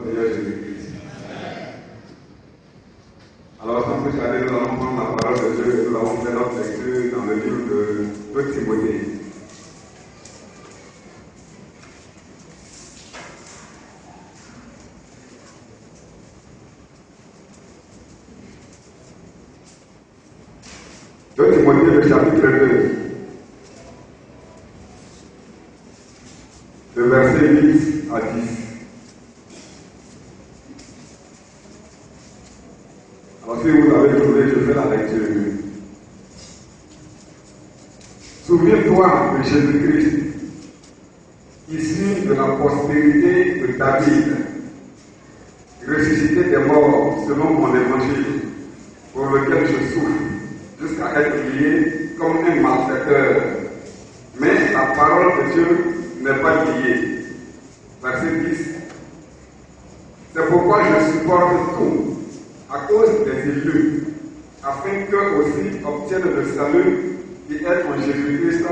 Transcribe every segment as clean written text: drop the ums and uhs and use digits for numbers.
Seigneur Jésus-Christ. Alors, sans plus tarder, nous allons prendre la parole de Dieu. Nous allons faire notre lecture dans le livre de Timothée. De Timothée, le chapitre 2, le verset 8 à 10. Alors, si vous avez trouvé, je fais la lecture. Souviens-toi de Jésus-Christ, issu de la postérité de David, ressuscité des morts selon mon évangile, pour lequel je souffre, jusqu'à être lié comme un malfaiteur. Mais la parole de Dieu n'est pas liée. Verset 10. C'est pourquoi je supporte tout à cause des élus, afin qu'eux aussi obtiennent le salut qui est en Jésus-Christ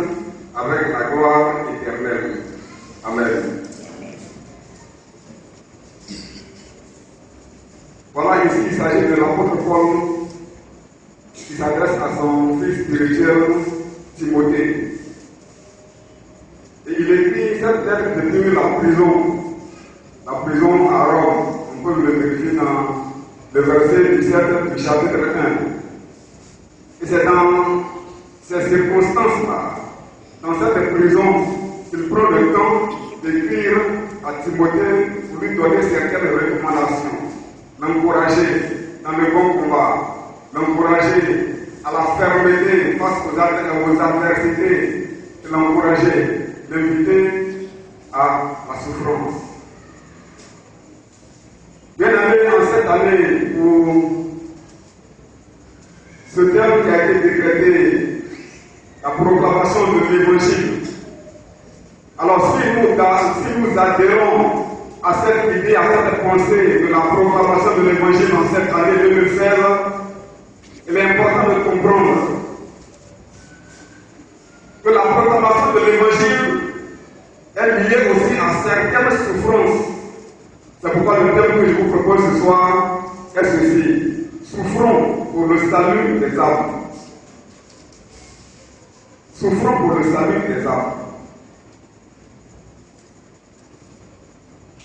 avec la gloire éternelle. Amen. Voilà, ici il s'agit de l'apôtre Paul qui s'adresse à son fils spirituel Timothée. Et il écrit cette lettre depuis la prison à Rome. On peut le vérifier dans le verset 17 du chapitre 1. Et c'est dans ces circonstances-là, dans cette prison, qu'il prend le temps d'écrire à Timothée pour lui donner certaines recommandations, l'encourager dans le bon combat, l'encourager à la fermeté face aux adversités, et l'encourager, l'inviter à la souffrance. Bien aimé, en cette année où ce terme qui a été décrété, la proclamation de l'évangile, alors si nous adhérons à cette idée, à cette pensée de la proclamation de l'évangile en cette année 2016, il est important de comprendre que la proclamation de l'évangile est liée aussi à certaines souffrances. C'est pourquoi le thème que je vous propose ce soir est ceci: souffrons pour le salut des âmes. Souffrons pour le salut des âmes.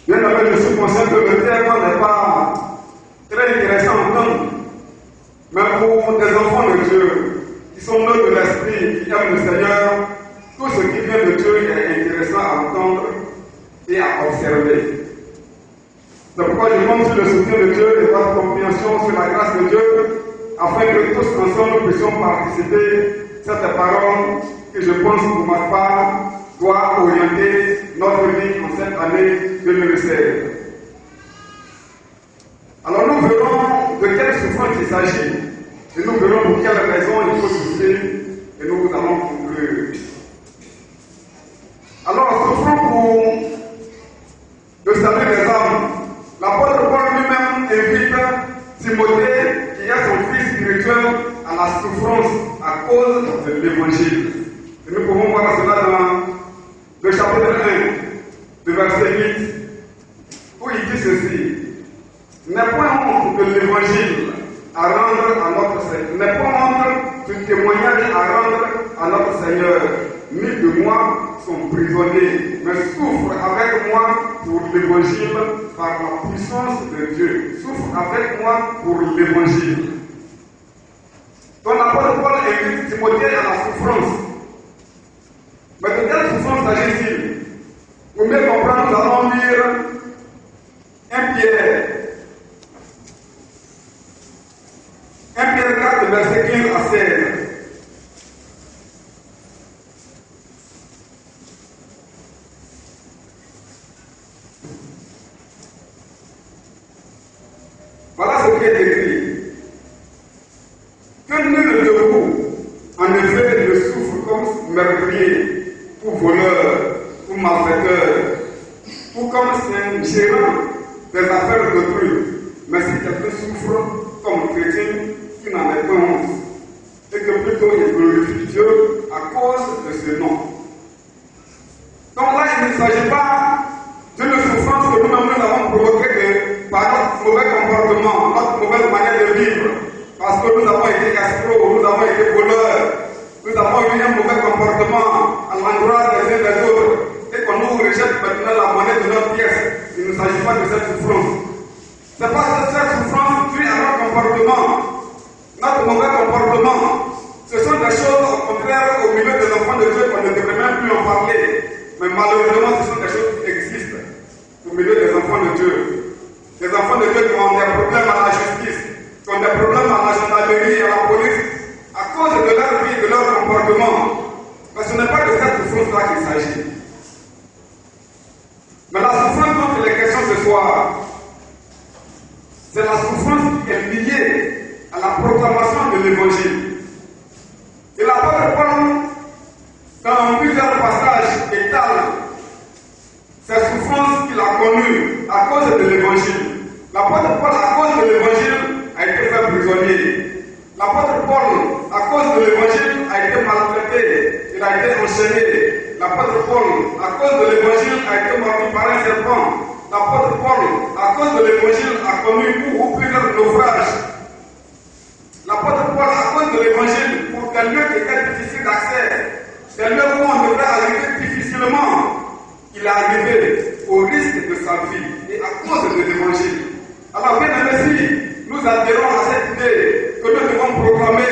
Bien aimé, je suis conscient que le terme n'est pas très intéressant à entendre, mais pour des enfants de Dieu qui sont nés de l'esprit, qui aiment le Seigneur, tout ce qui vient de Dieu est intéressant à entendre et à observer. C'est pourquoi je compte sur le soutien de Dieu et votre compréhension sur la grâce de Dieu, afin que tous ensemble nous puissions participer à cette parole que je pense pour ma part doit orienter notre vie en cette année 2016. Alors nous verrons de quelle souffrance il s'agit et nous verrons pour quelles raisons il faut souffrir et nous allons conclure. Alors souffrons pour le salut des âmes. L'apôtre Paul lui-même invite Timothée, qui est son fils spirituel, à la souffrance à cause de l'évangile. Et nous pouvons voir cela dans le chapitre 1, le verset 8, où il dit ceci: n'est point honte de l'évangile à rendre à notre Seigneur, n'est point honte du témoignage à rendre à notre Seigneur, ni de moi sont prisonniers, mais souffre avec moi pour l'évangile par la puissance de Dieu. Souffre avec moi pour l'évangile. Donc l'apôtre Paul invite Timothée à la souffrance. Mais de quelle souffrance s'agit-il? Pour mieux comprendre, nous allons lire 1 Pierre. 1 Pierre 4, verset 15 à 16. Voilà ce qui est écrit. Que nul de vous, en effet, ne souffre comme meurtrier, ou voleur, ou malfaiteur, ou comme gérant des affaires d'autrui. Mais si quelqu'un souffre comme chrétien, qui n'en est pas honte, et que plutôt il glorifie Dieu à cause de ce nom. Donc là, il ne s'agit pas d'une souffrance que nous-mêmes nous avons provoquée s'agit pas de cette souffrance. C'est parce que cette souffrance due à notre comportement, notre mauvais comportement. Ce sont des choses au contraire au milieu des enfants de Dieu qu'on ne devrait même plus en parler. Mais malheureusement, ce sont des choses qui existent au milieu des enfants de Dieu. Des enfants de Dieu qui ont des problèmes à la justice, qui ont des problèmes à la gendarmerie, à la police, à cause de leur vie, de leur comportement. Mais ce n'est pas de cette souffrance-là qu'il s'agit. Mais la souffrance dont il est question ce soir, c'est la souffrance qui est liée à la proclamation de l'Évangile. Et l'apôtre Paul, dans plusieurs passages, étale ces souffrances qu'il a connues à cause de l'Évangile. L'apôtre Paul, à cause de l'Évangile, a été fait prisonnier. L'apôtre Paul, à cause de l'Évangile, a été maltraité. Il a été enchaîné. L'apôtre Paul, à cause de l'Évangile, a été mordu par un serpent. L'apôtre Paul, à cause de l'Évangile, a connu plusieurs naufrages. L'apôtre Paul, à cause de l'Évangile, pour des lieux qui étaient difficiles d'accès, des lieux où on devrait arriver difficilement, il est arrivé au risque de sa vie et à cause de l'Évangile. Alors, bien aimés, si nous adhérons à cette idée que nous devons proclamer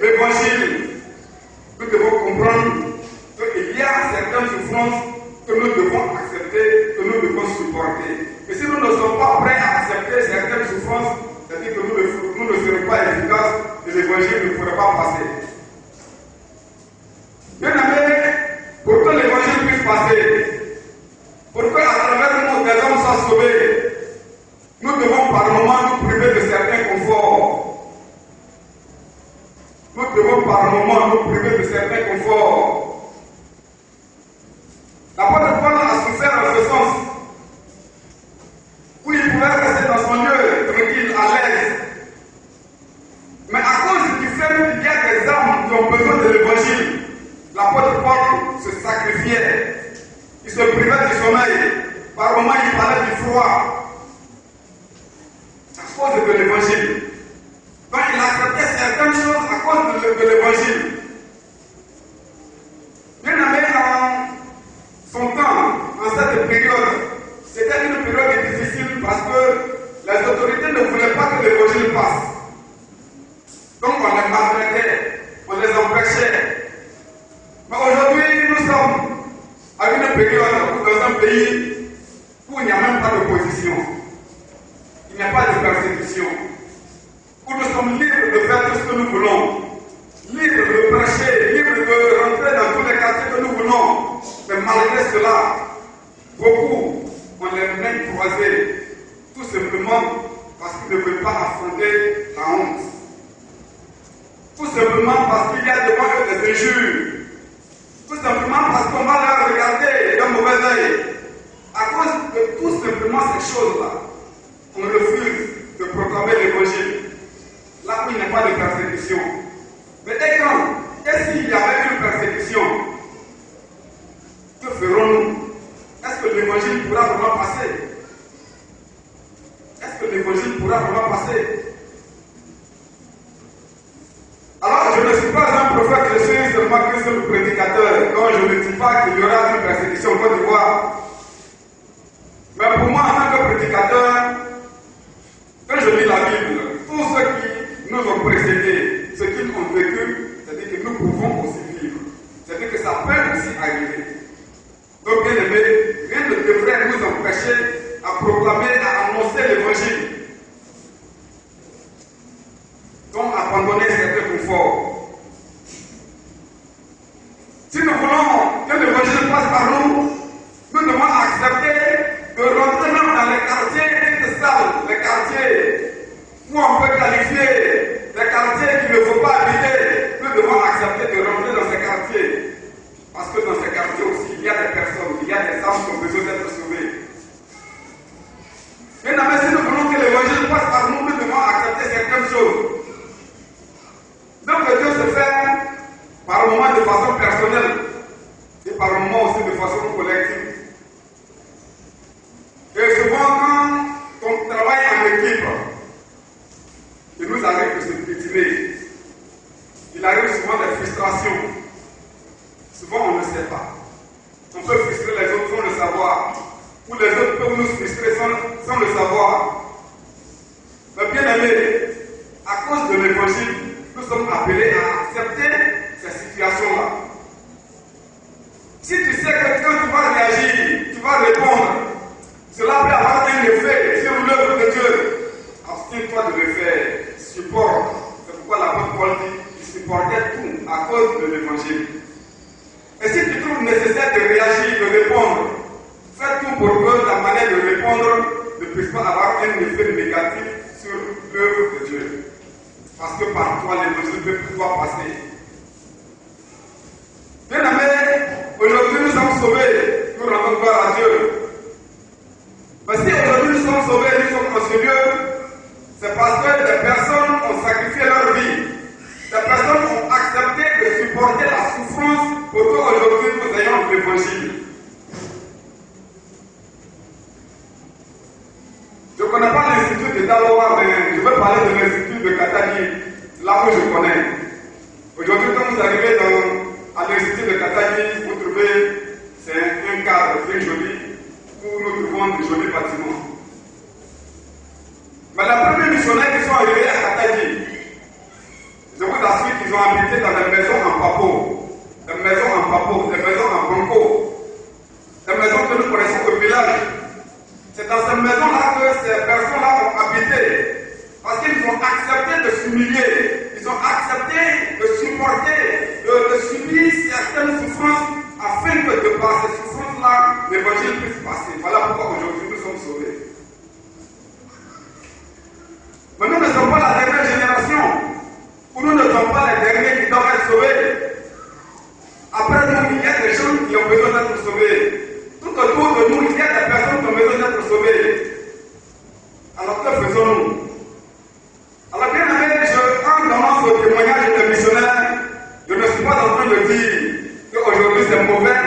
l'Évangile, nous devons comprendre qu'il y a certaines souffrances que nous devons accepter, que nous devons supporter. Et si nous ne sommes pas prêts à accepter certaines souffrances, c'est-à-dire que nous ne serons pas efficaces et l'Évangile ne pourra pas passer. Bien aimé, pour que l'Évangile puisse passer, pour que à travers nous des hommes soient sauvés, nous devons par moments nous priver de certains conforts. Nous devons par moments nous priver de certains conforts. L'apôtre Paul a souffert en ce sens, où il pouvait rester dans son lieu tranquille, à l'aise. Mais à cause du fait qu'il y a des âmes qui ont besoin de l'Évangile, l'apôtre Paul se sacrifiait. Il se privait du sommeil. Par moments, il parlait du froid. À cause de l'Évangile. Donc, il acceptait certaines choses à cause de l'Évangile. Bien aimé, en son temps, en cette période, c'était une période difficile parce que les autorités ne voulaient pas que l'Évangile passe. Donc, on les maltraitait, on les empêchait. Mais aujourd'hui, nous sommes à une période où dans un pays où il n'y a même pas d'opposition, il n'y a pas de persécution, où nous sommes libres de faire tout ce que nous voulons, libres de prêcher, libres de rentrer dans tous les quartiers que nous voulons. Mais malgré cela, beaucoup ont les mains croisées, tout simplement parce qu'ils ne veulent pas affronter la honte. Tout simplement parce qu'il y a devant eux des injures. Tout simplement parce qu'on va leur regarder d'un mauvais œil. À cause de tout simplement ces choses-là, on refuse de proclamer l'Évangile. Là où il n'y a pas de persécution. Mais et s'il y avait une persécution, que ferons-nous? Est-ce que l'Évangile pourra vraiment passer? Est-ce que l'Évangile pourra vraiment passer? Alors, je ne suis pas un prophète, je suis seulement qu'un seul prédicateur. Donc, je ne dis pas qu'il y aura une persécution en Côte d'Ivoire. Mais pour moi, en tant que prédicateur, quand je lis la Bible, tous ceux qui nous ont précédés, ceux qui ont vécu, c'est-à-dire que nous pouvons aussi vivre. C'est-à-dire que ça peut aussi arriver. Donc, bien aimé, rien ne devrait nous empêcher à proclamer, à annoncer l'Évangile. Donc, abandonner certains conforts. Si nous voulons que l'Évangile passe par nous, nous devons accepter de rentrer même dans les quartiers sales, les quartiers où on peut qualifier des quartiers qu'il ne faut pas habiter. Nous devons accepter de rentrer dans ces quartiers. Parce que dans ces quartiers aussi, il y a des personnes, il y a des âmes qui ont besoin d'être sauvées. Maintenant, si nous voulons que l'Évangile passe par nous, nous devons accepter certaines choses. Donc Dieu se fait par moments de façon personnelle et par moments aussi de façon collective. Et souvent quand on travaille en équipe, il nous arrive de se piétiner. Il arrive souvent des frustrations. Souvent on ne sait pas. On peut frustrer les autres sans le savoir. Ou les autres peuvent nous frustrer sans sans le savoir. Mais bien aimé, à cause de l'évangile, nous sommes appelés à accepter ces situations-là. Si tu sais que quand tu vas réagir, tu vas répondre, cela peut avoir un effet sur l'œuvre de Dieu. Abstiens-toi de le faire, supporte. C'est pourquoi l'apôtre Paul dit qu'il supportait tout à cause de l'évangile. Et si tu trouves nécessaire de réagir, de répondre, fais tout pour que ta manière de répondre ne puisse pas avoir un effet négatif sur l'œuvre de Dieu. Parce que par toi, l'évangile peut pouvoir passer. Bien aimé, aujourd'hui nous sommes sauvés, nous rendons gloire à Dieu. Mais si aujourd'hui nous sommes sauvés, nous sommes dans ce lieu, c'est parce que des personnes ont sacrifié leur vie. Des personnes ont accepté de supporter la souffrance pour qu'aujourd'hui nous ayons l'évangile. Je ne connais pas l'institut de Daloa, mais je vais parler de l'institut de Katani, là où je connais. Aujourd'hui, quand vous arrivez à l'institut de Katani, vous trouvez, c'est un cadre très joli, où nous trouvons de jolis bâtiments. Mais les premiers missionnaires qui sont arrivés à Katani, je vous assure qu'ils ont habité dans des maisons en papo, des maisons en papo, des maisons en banco, des maisons que nous connaissons au village. C'est dans ces maisons-là que ces personnes-là ont habité. Parce qu'ils ont accepté de s'humilier. Ils ont accepté de supporter, de subir certaines souffrances afin que de par ces souffrances-là, l'évangile puisse passer. Voilà pourquoi aujourd'hui nous sommes sauvés. Mais nous ne sommes pas la dernière génération. Ou nous ne sommes pas les derniers qui doivent être sauvés. Après nous, il y a des gens qui ont besoin d'être sauvés. Tout autour de nous, il y a des personnes qui ont besoin d'être sauvées. Alors que faisons-nous? Alors bien aimé, en donnant ce témoignage de missionnaire, je ne suis pas en train de dire qu'aujourd'hui c'est mauvais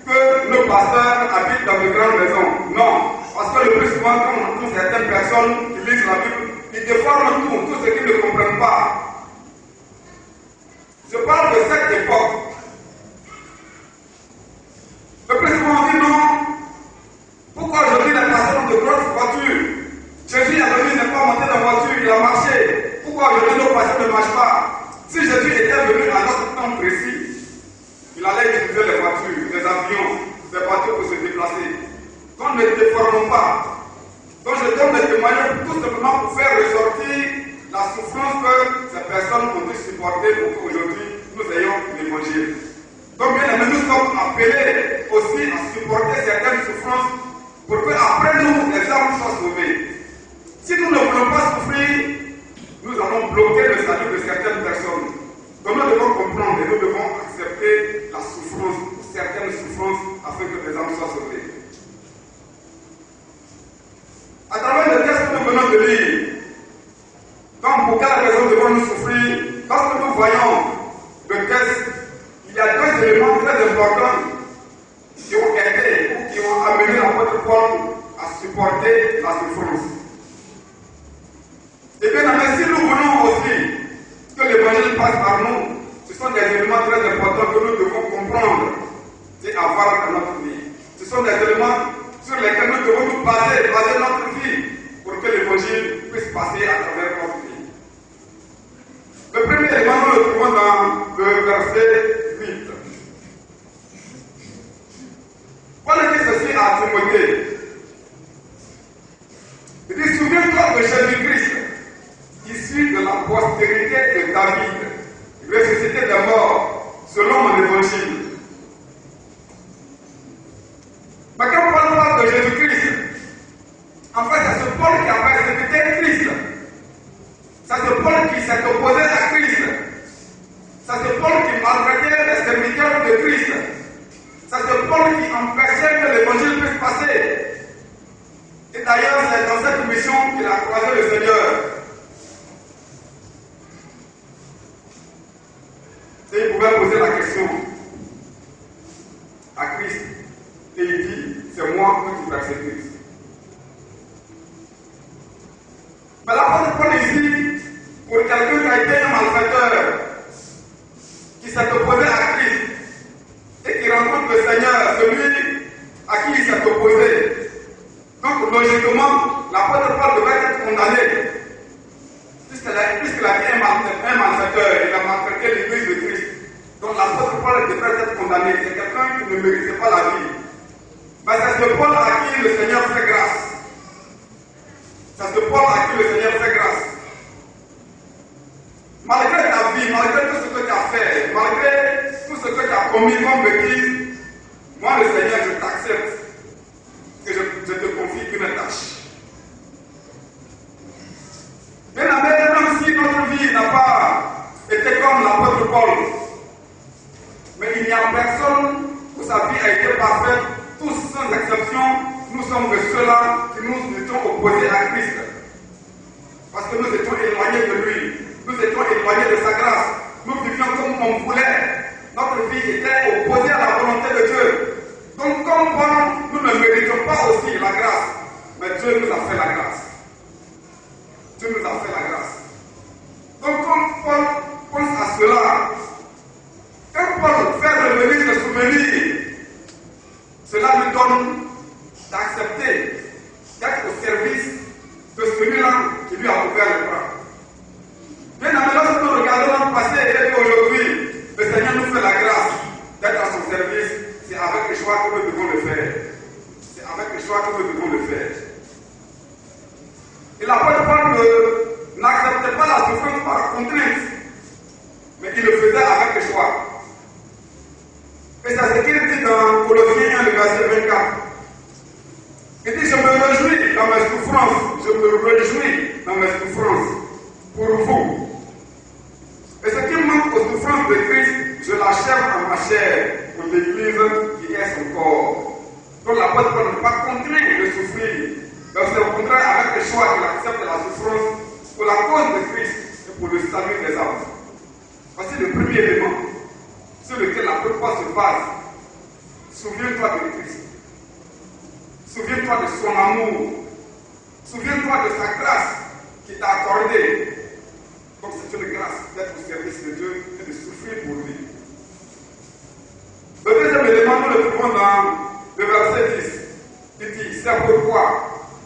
que nos pasteurs habitent dans de grandes maisons. Non, parce que le plus souvent, quand on trouve certaines personnes qui lisent la Bible, ils déforment tout ce qu'ils ne comprennent pas. Je parle de cette époque. Le plus souvent on dit non. Pourquoi aujourd'hui les personnes ont de grosses voitures? Jésus est venu, il n'est pas monté dans la voiture, il a marché. Pourquoi aujourd'hui nos patients ne marchent pas? Si Jésus était venu à notre temps précis, il allait utiliser les voitures, les avions, les voitures pour se déplacer. Donc ne déformons pas. Donc je donne des témoignages tout simplement pour faire ressortir la souffrance que ces personnes ont dû supporter pour qu'aujourd'hui nous ayons l'évangile. Donc bien aimé, nous sommes appelés aussi à supporter certaines souffrances pour qu'après nous, les âmes soient sauvées. Si nous ne voulons pas souffrir, nous allons bloquer le salut de certaines personnes. Donc nous devons comprendre et nous devons accepter la souffrance, certaines souffrances, afin que les âmes soient sauvées. À travers le texte que nous venons de lire, donc pour quelle raison devons-nous souffrir? Parce que nous voyons le texte, il y a deux éléments très importants qui ont aidé ou qui ont amené l'apôtre Paul à supporter la souffrance. Et bien, si nous voulons aussi que l'évangile passe par nous, ce sont des éléments très importants que nous devons comprendre et avoir dans notre vie. Ce sont des éléments sur lesquels nous devons nous baser notre vie pour que l'évangile puisse passer à travers notre vie. Le premier élément, nous le trouvons dans le verset 8. Paul dit ceci à Timothée. Il dit, souviens-toi de Jésus-Christ, issu de la postérité de David, ressuscité des morts, selon mon évangile. Mais quand Paul parle de Jésus-Christ, en fait, c'est ce Paul qui a persécuté Christ. C'est ce Paul qui s'est opposé à Christ. C'est ce Paul qui maltraitait les serviteurs de Christ. C'est ce Paul qui empêchait que l'évangile puisse passer. Et d'ailleurs, c'est dans cette mission qu'il a croisé le Seigneur. Et il pouvait poser la question à Christ. Et il dit, c'est moi que tu persécutes. Mais l'apôtre Paul ici, pour quelqu'un qui a été un malfaiteur, qui s'est opposé à Christ, et qui rencontre le Seigneur, celui à qui il s'est opposé. Donc logiquement, l'apôtre Paul devrait être condamné. Puisqu'il a été un malfaiteur, il a maltraité l'église de Christ. Donc l'apôtre Paul devrait être condamné. C'est quelqu'un qui ne méritait pas la vie. Mais c'est ce Paul à qui le Seigneur fait grâce. C'est ce Paul à qui le Seigneur fait grâce. Malgré ta vie, malgré tout ce que tu as fait, malgré tout ce que tu as commis comme bêtise, moi le Seigneur, je t'accepte et je te confie une tâche. Bien aimé, même si notre vie n'a pas été comme l'apôtre Paul, mais il n'y a personne où sa vie a été parfaite, tous sans exception, nous sommes de ceux-là qui nous étions opposés à Christ. Parce que nous étions éloignés de lui, nous étions éloignés de sa grâce, nous vivions comme on voulait, notre vie était opposée à la volonté de Dieu. Donc comme Paul, nous ne méritons pas aussi la grâce, mais Dieu nous a fait la grâce. Dieu nous a fait la grâce. Donc comme Paul pense à cela, quand Paul fait revenir ce souvenir, cela nous donne d'accepter d'être au service de celui-là qui lui a ouvert les bras. Bien aimé, lorsque nous regardons notre passé et aujourd'hui, le Seigneur nous fait la grâce d'être à son service. C'est avec le choix que nous devons le faire. C'est avec le choix que nous devons le faire. Et l'apôtre Paul n'acceptait pas la souffrance par contrainte, mais il le faisait avec le choix. Et c'est ce qu'il dit dans Colossiens 1, le verset 24. Il dit, je me réjouis dans mes souffrances, je me réjouis dans mes souffrances pour vous. Et ce qui manque aux souffrances de Christ, je l'achève en ma chair pour l'Église qui est son corps. Donc l'apôtre Paul n'est pas contraint de souffrir. Donc c'est au contraire avec le choix qu'il accepte la souffrance pour la cause de Christ et pour le salut des âmes. Voici le premier élément sur lequel l'apôtre Paul se base. Souviens-toi de Christ. Souviens-toi de son amour. Souviens-toi de sa grâce qui t'a accordée. Donc c'est une grâce d'être au service de Dieu et de souffrir pour lui. Le deuxième élément, nous le trouvons dans le verset 10. Il dit, c'est pourquoi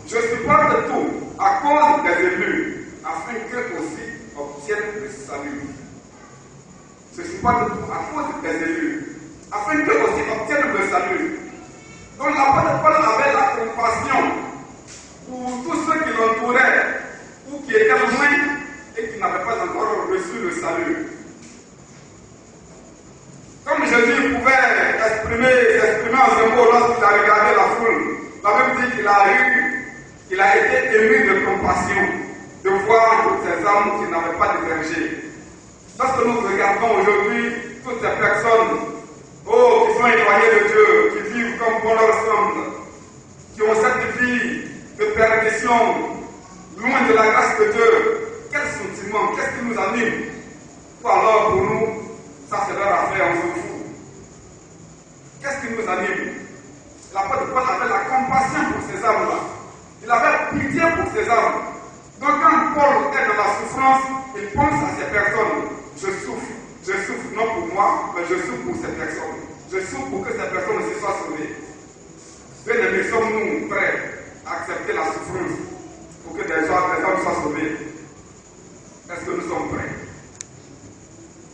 je supporte tout à cause des élus, afin qu'eux aussi obtiennent le salut. Je supporte tout à cause des élus, afin qu'eux aussi obtiennent le salut. Donc l'apôtre Paul avait la compassion pour tous ceux qui l'entouraient ou qui étaient loin et qui n'avaient pas encore reçu le salut. Comme Jésus pouvait s'exprimer en ce mot lorsqu'il a regardé la foule, il a même dit qu'il a été ému de compassion de voir toutes ces âmes qui n'avaient pas de berger. Lorsque nous regardons aujourd'hui toutes ces personnes qui sont éloignées de Dieu, qui vivent comme bon leur semble, qui ont cette vie de perdition, loin de la grâce de Dieu, quel sentiment, qu'est-ce qui nous anime? Ou alors pour nous, ça c'est leur affaire, on s'en fout. Qu'est-ce qui nous anime? L'apôtre Paul avait la compassion pour ces âmes-là. Il avait pitié pour ces âmes. Donc quand Paul est dans la souffrance, il pense à ces personnes. Je souffre non pour moi, mais je souffre pour ces personnes. Je souffre pour que ces personnes aussi soient sauvées. Bien aimés, sommes-nous prêts à accepter la souffrance pour que des hommes soient sauvés? Est-ce que nous sommes prêts?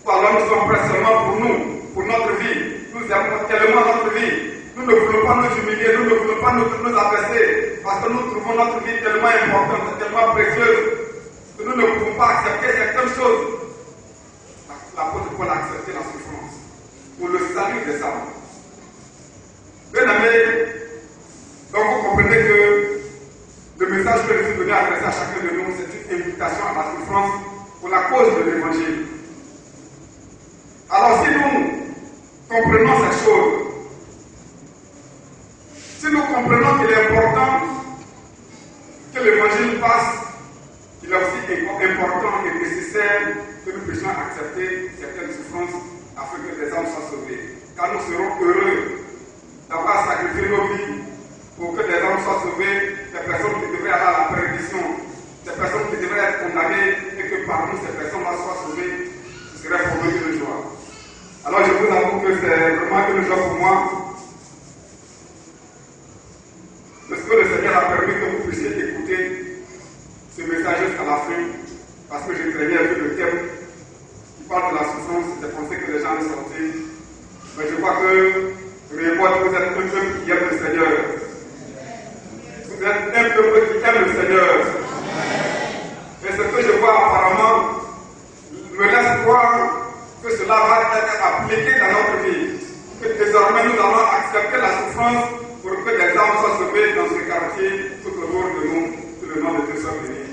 Ou alors nous sommes prêts seulement pour nous, pour notre vie? Nous aimons tellement notre vie. Nous ne voulons pas nous humilier, nous ne voulons pas nous abaisser, parce que nous trouvons notre vie tellement importante, tellement précieuse, que nous ne pouvons pas accepter certaines choses. L'apôtre Paul a accepté la souffrance pour le salut des âmes. Bien aimés, donc vous comprenez que le message que je suis venu adresser à chacun de nous, c'est une invitation à la souffrance pour la cause de l'évangile. Alors si nous comprenons ces choses, si nous comprenons qu'il est important que l'évangile passe, il est aussi important et nécessaire que nous puissions accepter certaines souffrances afin que les âmes soient sauvées. Car nous serons heureux d'avoir sacrifié nos vies pour que les âmes soient sauvées, des personnes qui devraient aller à la perdition, des personnes qui devraient être condamnées et que par nous ces personnes-là soient sauvées, ce serait pour nous une joie. Alors je vous avoue que c'est vraiment une joie pour moi. Parce que le Seigneur a permis que soeur bénie.